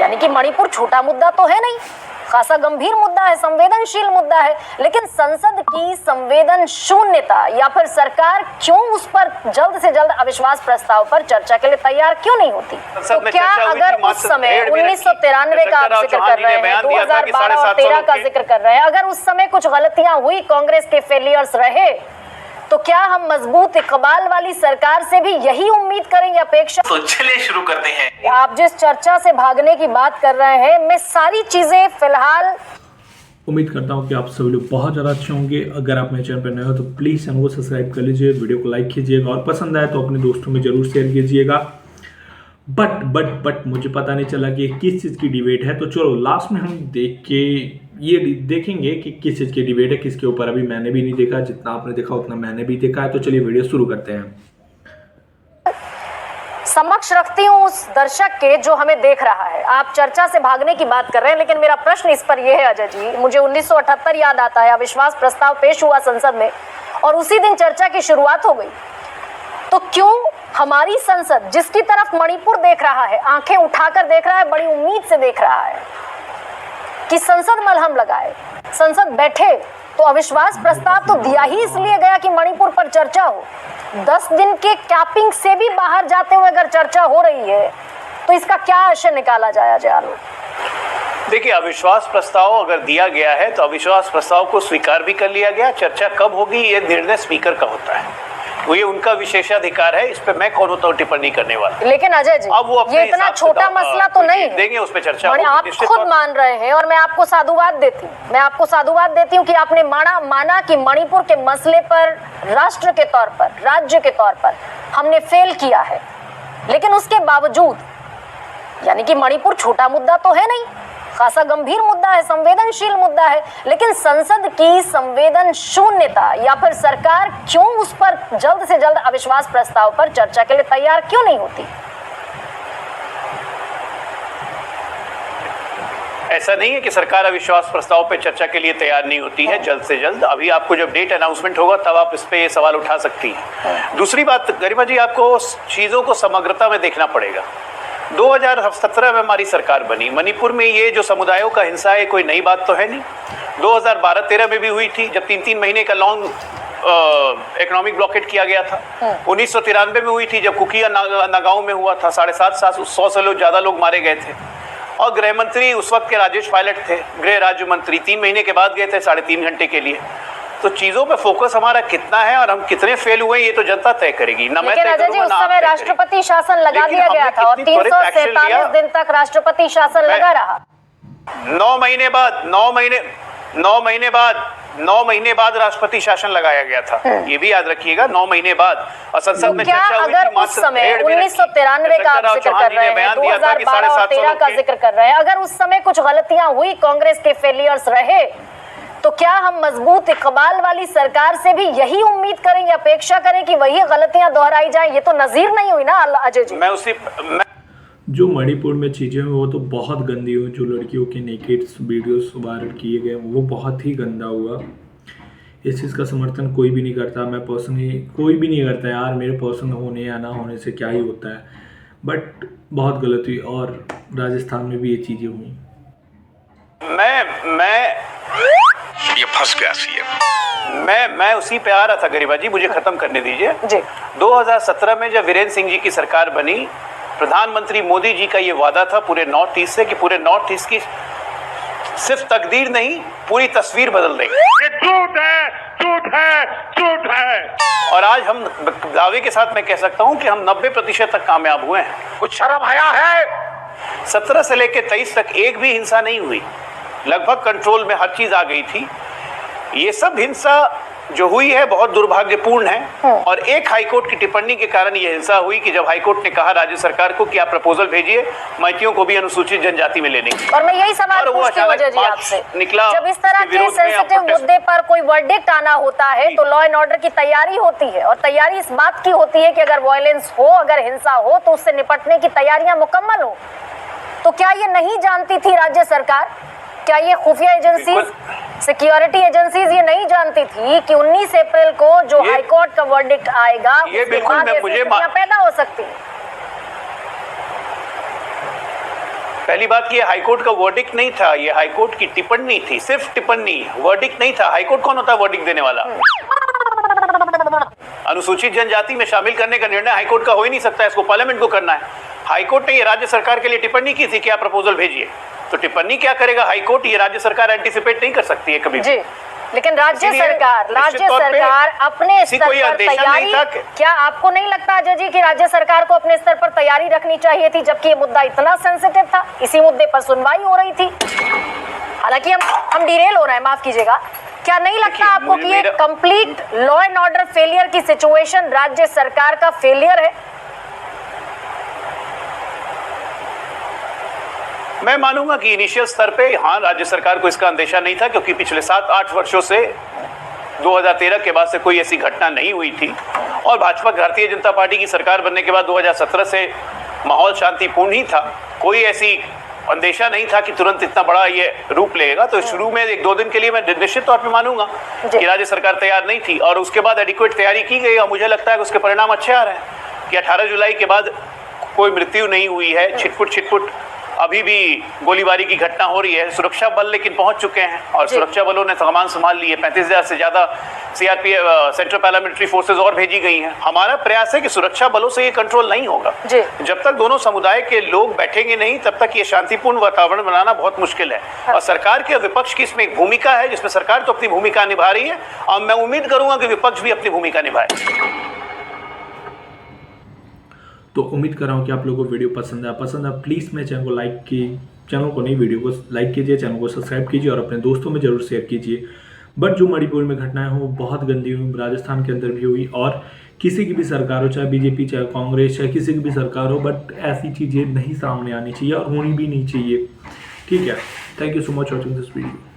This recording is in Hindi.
यानी कि मणिपुर छोटा मुद्दा तो है नहीं, खासा गंभीर मुद्दा है, संवेदनशील मुद्दा है, लेकिन संसद की संवेदन शून्यता या फिर सरकार क्यों उस पर जल्द से जल्द अविश्वास प्रस्ताव पर चर्चा के लिए तैयार क्यों नहीं होती? तो क्या अगर उस समय 1993 का आप जिक्र कर रहे हैं, 2012 और 13 का जिक्र कर रहे हैं, अगर उस समय कुछ गलतियां हुई, कांग्रेस के फेलियर्स रहे, तो क्या हम मजबूत इकबाल वाली सरकार से भी यही उम्मीद करेंगे, अपेक्षा? तो चलिए शुरू करते हैं। आप जिस चर्चा से भागने की बात कर रहे हैं, मैं सारी चीजें फिलहाल उम्मीद करता हूं कि आप सभी लोग बहुत ज़्यादा अच्छे होंगे। अगर आप मेरे चैनल पर नए हो तो प्लीज़ चैनल को सब्सक्राइब कर लीजिए, वीडियो को लाइक कीजिएगा और पसंद आए तो अपने दोस्तों में जरूर शेयर कीजिएगा। बट मुझे पता नहीं चला कि किस चीज़ की डिबेट है, तो चलो लास्ट में हम देखेंगे कि किस चीज़ की डिबेट है, किसके ऊपर। अभी मैंने भी नहीं देखा, जितना आपने देखा उतना मैंने भी देखा है। तो चलिए वीडियो शुरू करते हैं। समक्ष रखती हूँ उस दर्शक के जो हमें देख रहा है। आप चर्चा से भागने की बात कर रहे हैं, लेकिन मेरा प्रश्न इस पर यह है अजय जी, मुझे 1978 याद आता है, अविश्वास प्रस्ताव पेश हुआ संसद में और उसी दिन चर्चा की शुरुआत हो गई। तो क्यों हमारी संसद, जिसकी तरफ मणिपुर देख रहा है, आंखें उठाकर देख रहा है, बड़ी उम्मीद से देख रहा है कि संसद मलहम लगाए, संसद बैठे, तो अविश्वास प्रस्ताव तो दिया ही इसलिए गया कि मणिपुर पर चर्चा हो। 10 दिन के कैपिंग से भी बाहर जाते हुए अगर चर्चा हो रही है, तो इसका क्या आशय निकाला जाए अजय आलोक? देखिए, अविश्वास प्रस्ताव अगर दिया गया है तो अविश्वास प्रस्ताव को स्वीकार भी कर लिया गया। चर्चा कब होगी ये निर्णय स्पीकर का होता है, वो ये उनका विशेषाधिकार है, इस पे मैं कौन होता हूँ टिप्पणी करने वाला। लेकिन अजय जी, अब वो ये इतना छोटा मसला तो नहीं देंगे, उस पे चर्चा आप खुद मान रहे हैं और मैं आपको साधुवाद देती हूँ कि आपने माना कि मणिपुर के मसले पर राष्ट्र के तौर पर, राज्य के तौर पर हमने फेल किया है, लेकिन उसके बावजूद, यानी कि मणिपुर छोटा मुद्दा तो है नहीं, खासा गंभीर मुद्दा है, संवेदनशील मुद्दा है, लेकिन संसद की संवेदन शून्यता या फिर सरकार क्यों उस पर जल्द से जल्द अविश्वास प्रस्ताव पर चर्चा के लिए तैयार क्यों नहीं होती? ऐसा नहीं है कि सरकार अविश्वास प्रस्ताव पे चर्चा के लिए तैयार नहीं होती है, जल्द से जल्द। अभी आपको जब डेट अनाउंसमेंट होगा तब आप इस पे ये सवाल उठा सकती हैं। दूसरी बात गरिमा जी, आपको चीजों को समग्रता में देखना पड़ेगा। 2017 में हमारी सरकार बनी, मणिपुर में ये जो समुदायों का हिंसा है कोई नई बात तो है नहीं। 2012-13 में भी हुई थी, जब 3-3 महीने का लॉन्ग इकोनॉमिक ब्लॉकेट किया गया था। 1993 में हुई थी, जब कुकिया नागांव में हुआ था, 750 से ज्यादा लोग मारे गए थे। और गृह मंत्री उस वक्त के राजेश पायलट थे, गृह राज्य मंत्री, 3 महीने के बाद गए थे 3.5 घंटे के लिए। तो चीजों पे फोकस हमारा कितना है और हम कितने फेल हुए ये तो जनता तय करेगी ना। मैं तय करूंगा ना आप तय करेंगे। राष्ट्रपति शासन लगा दिया गया था और 347 दिन तक राष्ट्रपति शासन लगा रहा। 9 महीने बाद राष्ट्रपति शासन लगाया गया था, ये भी याद रखिएगा। 9 महीने बाद और संसद में चर्चा हुई थी। अगर उस समय 1993 का आप जिक्र कर रहे हैं, 2012 और 13 का जिक्र कर रहे हैं, अगर उस समय कुछ गलतियां हुई, कांग्रेस के फेलियर्स रहे, तो क्या हम मजबूत इकबाल वाली सरकार से भी यही उम्मीद करेंगे, अपेक्षा करें कि वही गलतियां दोहराई जाएं? ये तो नजीर नहीं हुई ना अजय जी। जो मणिपुर में चीज़ें हुई वो तो बहुत गंदी हुई। जो लड़कियों के नेकेड वीडियोस वायरल किए गए वो बहुत ही गंदा हुआ। इस चीज़ का समर्थन कोई भी नहीं करता, मैं पर्सनली कोई भी नहीं करता यार। मेरे पर्सन होने या ना होने से क्या ही होता है, बट बहुत गलत हुई और राजस्थान में भी ये चीज़ें हुई। ये फंस गया सीएम। मैं उसी पे आ रहा था गरिमा जी, मुझे खत्म करने दीजिए जी। 2017 में जब वीरेंद्र सिंह जी की सरकार बनी, प्रधानमंत्री मोदी जी का ये वादा था पूरे नॉर्थ ईस्ट से कि पूरे नॉर्थ ईस्ट की सिर्फ तकदीर नहीं पूरी तस्वीर बदल देंगे। ये झूठ है, झूठ है, झूठ है। और आज हम दावे के साथ मैं कह सकता हूं कि हम 90% तक कामयाब हुए हैं। कुछ शर्म आया है? 17 से लेकर 23 तक एक भी हिंसा नहीं हुई, लगभग कंट्रोल में हर चीज आ गई थी। ये सब हिंसा जो हुई है बहुत दुर्भाग्यपूर्ण है और एक हाईकोर्ट की टिप्पणी के कारण ये हिंसा हुई कि जब हाईकोर्ट ने कहा राज्य सरकार को कि आप प्रपोजल भेजिए मैथियों को भी अनुसूचित जनजाति में लेने की। और मैं यही सवाल पूछती हूं अजय जी आपसे, निकला जब इस तरह के सेंसिटिव मुद्दे पर कोई वर्डिक्ट आना होता है तो लॉ एंड ऑर्डर की तैयारी होती है और तैयारी इस बात की होती है कि अगर वायलेंस हो, अगर हिंसा हो तो उससे निपटने की तैयारियां मुकम्मल हो। तो क्या ये नहीं जानती थी राज्य सरकार? क्या ये खुफिया एजेंसीज, सिक्योरिटी एजेंसीज ये नहीं जानती थी कि 19 अप्रैल को जो हाईकोर्ट का वर्डिक्ट आएगा ये बिल्कुल मुझे पैदा हो सकती है? पहली बात कि हाईकोर्ट का वर्डिक्ट नहीं था, ये हाईकोर्ट की टिप्पणी थी, सिर्फ टिप्पणी, वर्डिक्ट नहीं था। हाईकोर्ट कौन होता है वर्डिक्ट देने वाला? अनुसूचित जनजाति में शामिल करने का निर्णय हाईकोर्ट का हो ही नहीं सकता, इसको पार्लियामेंट को करना है। हाईकोर्ट ने ये राज्य सरकार के लिए टिप्पणी की थी, क्या प्रपोजल भेजिए, तो टिप्पणी क्या करेगा हाईकोर्ट, ये राज्य सरकार एंटिसिपेट नहीं कर सकती है कभी भी। लेकिन राज्य सरकार अपने स्तर पर तैयारी, क्या आपको नहीं लगता अजय जी कि राज्य सरकार को अपने स्तर पर तैयारी रखनी चाहिए थी, जबकि ये मुद्दा इतना सेंसिटिव था, इसी मुद्दे पर सुनवाई हो रही थी? हालांकि हम डिरेल हो रहे हैं, माफ कीजिएगा। क्या नहीं लगता आपको कि ये complete law and order failure की सिचुएशन राज्य सरकार का फेलियर है? मैं मानूंगा कि इनिशियल स्तर पे हाँ राज्य सरकार को इसका अंदेशा नहीं था, क्योंकि पिछले 7-8 वर्षों से 2013 के बाद से कोई ऐसी घटना नहीं हुई थी, और भाजपा भारतीय जनता पार्टी की सरकार बनने के बाद 2017 से माहौल शांतिपूर्ण ही था, कोई ऐसी अंदेशा नहीं था कि तुरंत इतना बड़ा ये रूप लेगा। तो शुरू में 1-2 दिन के लिए मैं निश्चित तौर पे मानूंगा कि राज्य सरकार तैयार नहीं थी, और उसके बाद एडिक्वेट तैयारी की गई, और मुझे लगता है कि उसके परिणाम अच्छे आ रहे हैं कि 18 जुलाई के बाद कोई मृत्यु नहीं हुई है। छिटपुट अभी भी गोलीबारी की घटना हो रही है, सुरक्षा बल लेकिन पहुंच चुके हैं, और सुरक्षा बलों ने सामान संभाल लिए। 35,000 से ज्यादा सीआरपीएफ सेंट्रल पैरामिलिट्री फोर्सेज और भेजी गई हैं। हमारा प्रयास है कि सुरक्षा बलों से ये कंट्रोल नहीं होगा। जब तक दोनों समुदाय के लोग बैठेंगे नहीं, तब तक ये शांतिपूर्ण वातावरण बनाना बहुत मुश्किल है। और सरकार के विपक्ष की इसमें एक भूमिका है, जिसमें सरकार तो अपनी भूमिका निभा रही है, और मैं उम्मीद करूंगा कि विपक्ष भी अपनी भूमिका निभाए। तो उम्मीद कर रहा हूँ कि आप लोगों को वीडियो पसंद है। प्लीज़ मेरे चैनल को लाइक कीजिए, चैनल को नहीं वीडियो को लाइक कीजिए, चैनल को सब्सक्राइब कीजिए और अपने दोस्तों में जरूर शेयर कीजिए। बट जो मणिपुर में घटनाएं हो वो बहुत गंदी हुई, राजस्थान के अंदर भी हुई, और किसी की भी सरकार हो, चाहे बीजेपी, चाहे कांग्रेस, चाहे किसी की भी सरकार हो, बट ऐसी चीज़ें नहीं सामने आनी चाहिए और होनी भी नहीं चाहिए। ठीक है, thank you so much watching this video.